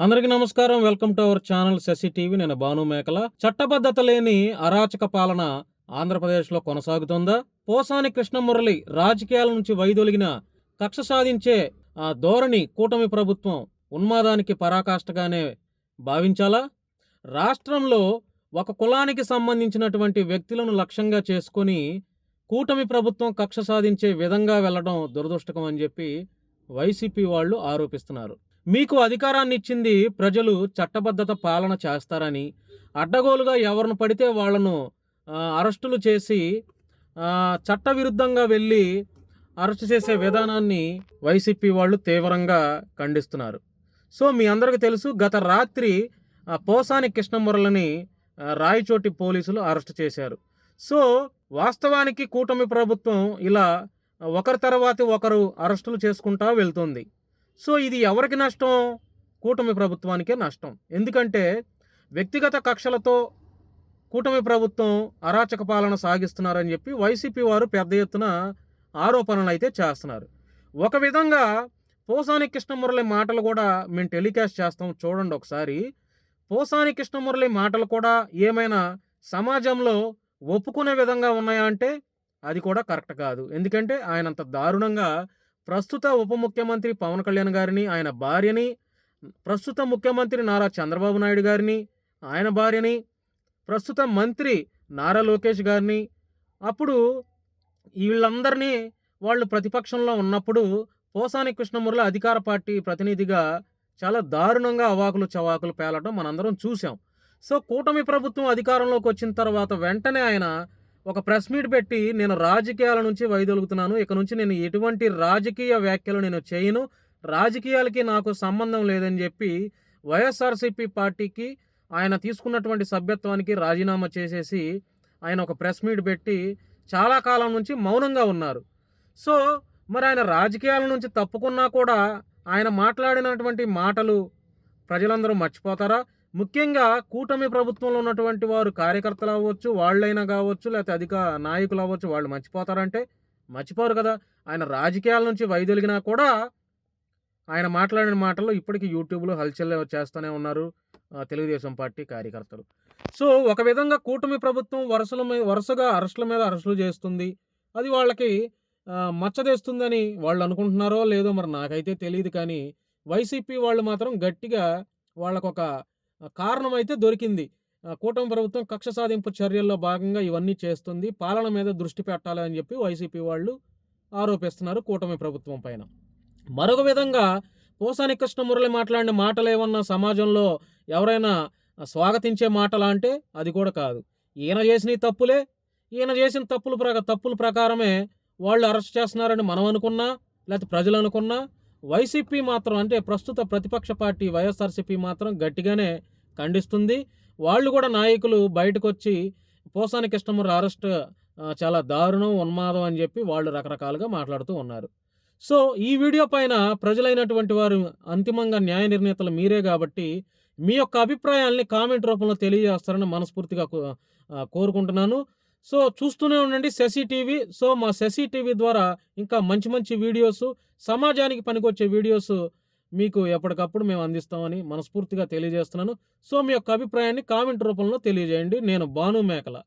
అందరికీ నమస్కారం. Welcome to our channel Sashi TV. నేను భాను మేకల. చట్టబద్ధత లేని అరాచక పాలన ఆంధ్రప్రదేశ్లో కొనసాగుతుందా? పోసాని కృష్ణమురళి రాజకీయాల నుంచి వైదొలిగిన కక్ష సాధించే ధోరణి కూటమి ప్రభుత్వం ఉన్మాదానికి పరాకాష్ఠగానే భావించాలా? రాష్ట్రంలో ఒక కులానికి సంబంధించినటువంటి వ్యక్తులను లక్ష్యంగా చేసుకొని కూటమి ప్రభుత్వం కక్ష సాధించే విధంగా వెళ్ళడం దురదృష్టకం అని చెప్పి వైసీపీ వాళ్ళు ఆరోపిస్తున్నారు. మీకు అధికారాన్ని ఇచ్చింది ప్రజలు చట్టబద్ధత పాలన చేస్తారని, అడ్డగోలుగా ఎవరిని పడితే వాళ్లను అరెస్టులు చేసి చట్టవిరుద్ధంగా వెళ్ళి అరెస్టు చేసే విధానాన్ని వైసీపీ వాళ్ళు తీవ్రంగా ఖండిస్తున్నారు. సో మీ అందరికీ తెలుసు, గత రాత్రి పోసాని కృష్ణమురళిని రాయచోటి పోలీసులు అరెస్టు చేశారు. సో వాస్తవానికి కూటమి ప్రభుత్వం ఇలా ఒకరి తర్వాత ఒకరు అరెస్టులు చేసుకుంటా వెళ్తుంది. సో ఇది ఎవరికి నష్టం? కూటమి ప్రభుత్వానికే నష్టం. ఎందుకంటే వ్యక్తిగత కక్షలతో కూటమి ప్రభుత్వం అరాచక పాలన సాగిస్తున్నారని చెప్పి వైసీపీ వారు పెద్ద ఎత్తున ఆరోపణలు అయితే చేస్తున్నారు. ఒక విధంగా పోసాని కృష్ణమురళి మాటలు కూడా మేము టెలికాస్ట్ చేస్తాం, చూడండి ఒకసారి. పోసాని కృష్ణమురళి మాటలు కూడా ఏమైనా సమాజంలో ఒప్పుకునే విధంగా ఉన్నాయా అంటే అది కూడా కరెక్ట్ కాదు. ఎందుకంటే ఆయన అంత దారుణంగా ప్రస్తుత ఉప ముఖ్యమంత్రి పవన్ కళ్యాణ్ గారిని, ఆయన భార్యని, ప్రస్తుత ముఖ్యమంత్రి నారా చంద్రబాబు నాయుడు గారిని, ఆయన భార్యని, ప్రస్తుత మంత్రి నారా లోకేష్ గారిని, అప్పుడు వీళ్ళందరినీ వాళ్ళు ప్రతిపక్షంలో ఉన్నప్పుడు పోసాని కృష్ణమురళి అధికార పార్టీ ప్రతినిధిగా చాలా దారుణంగా అవాకులు చవాకులు పేలటం మనందరం చూసాం. సో కూటమి ప్రభుత్వం అధికారంలోకి వచ్చిన తర్వాత వెంటనే ఆయన ఒక ప్రెస్ మీట్ పెట్టి, నేను రాజకీయాల నుంచి వైదొలుగుతున్నాను, ఇక నుంచి నేను ఎటువంటి రాజకీయ వ్యాఖ్యలు నేను చేయను, రాజకీయాలకి నాకు సంబంధం లేదని చెప్పి వైఎస్ఆర్సీపీ పార్టీకి ఆయన తీసుకున్నటువంటి సభ్యత్వానికి రాజీనామా చేసేసి ఆయన ఒక ప్రెస్ మీట్ పెట్టి చాలా కాలం నుంచి మౌనంగా ఉన్నారు. సో మరి ఆయన రాజకీయాల నుంచి తప్పుకున్నా కూడా ఆయన మాట్లాడినటువంటి మాటలు ప్రజలందరూ మర్చిపోతారా? ముఖ్యంగా కూటమి ప్రభుత్వంలో ఉన్నటువంటి వారు కార్యకర్తలు అవ్వచ్చు, వాళ్ళైనా కావచ్చు, లేకపోతే అధిక నాయకులు అవ్వచ్చు, వాళ్ళు మర్చిపోతారంటే మర్చిపోరు కదా. ఆయన రాజకీయాల నుంచి వైదొలిగినా కూడా ఆయన మాట్లాడిన మాటలు ఇప్పటికీ యూట్యూబ్లో హల్చల్ చేస్తూనే ఉన్నారు తెలుగుదేశం పార్టీ కార్యకర్తలు. సో ఒక విధంగా కూటమి ప్రభుత్వం వరుసగా అరెస్టుల మీద అరెస్టులు చేస్తుంది. అది వాళ్ళకి మచ్చదేస్తుందని వాళ్ళు అనుకుంటున్నారో లేదో మరి నాకైతే తెలియదు. కానీ వైసీపీ వాళ్ళు మాత్రం గట్టిగా వాళ్ళకొక కారణం అయితే దొరికింది. కూటమి ప్రభుత్వం కక్ష సాధింపు చర్యల్లో భాగంగా ఇవన్నీ చేస్తుంది, పాలన మీద దృష్టి పెట్టాలి అని చెప్పి వైసీపీ వాళ్ళు ఆరోపిస్తున్నారు కూటమి ప్రభుత్వం పైన. మరొక విధంగా పోసాని కృష్ణమురళి మాట్లాడిన మాటలు ఏమన్నా సమాజంలో ఎవరైనా స్వాగతించే మాటలా అంటే అది కూడా కాదు. ఈయన చేసిన తప్పులే, ఈయన చేసిన తప్పుల ప్రకారమే వాళ్ళు అరెస్ట్ చేస్తున్నారని మనం అనుకున్నా, లేకపోతే ప్రజలు అనుకున్నా, వైసీపీ మాత్రం అంటే ప్రస్తుత ప్రతిపక్ష పార్టీ వైఎస్ఆర్సీపీ మాత్రం గట్టిగానే ఖండిస్తుంది. వాళ్ళు కూడా నాయకులు బయటకు వచ్చి పోసాని కృష్ణమురళి అరెస్ట్ చాలా దారుణం, ఉన్మాదం అని చెప్పి వాళ్ళు రకరకాలుగా మాట్లాడుతూ ఉన్నారు. సో ఈ వీడియో పైన ప్రజలైనటువంటి వారు అంతిమంగా న్యాయ నిర్ణేతలు మీరే కాబట్టి మీ యొక్క అభిప్రాయాల్ని కామెంట్ రూపంలో తెలియజేస్తారని మనస్ఫూర్తిగా కోరుకుంటున్నాను. సో చూస్తూనే ఉండండి శశి టీవీ. సో మా శశి టీవీ ద్వారా ఇంకా మంచి మంచి వీడియోస్, సమాజానికి పనికొచ్చే వీడియోస్ మీకు ఎప్పటికప్పుడు మేము అందిస్తామని మనస్ఫూర్తిగా తెలియజేస్తున్నాను. సో మీ యొక్క అభిప్రాయాన్ని కామెంట్ రూపంలో తెలియజేయండి. నేను భాను మేకల.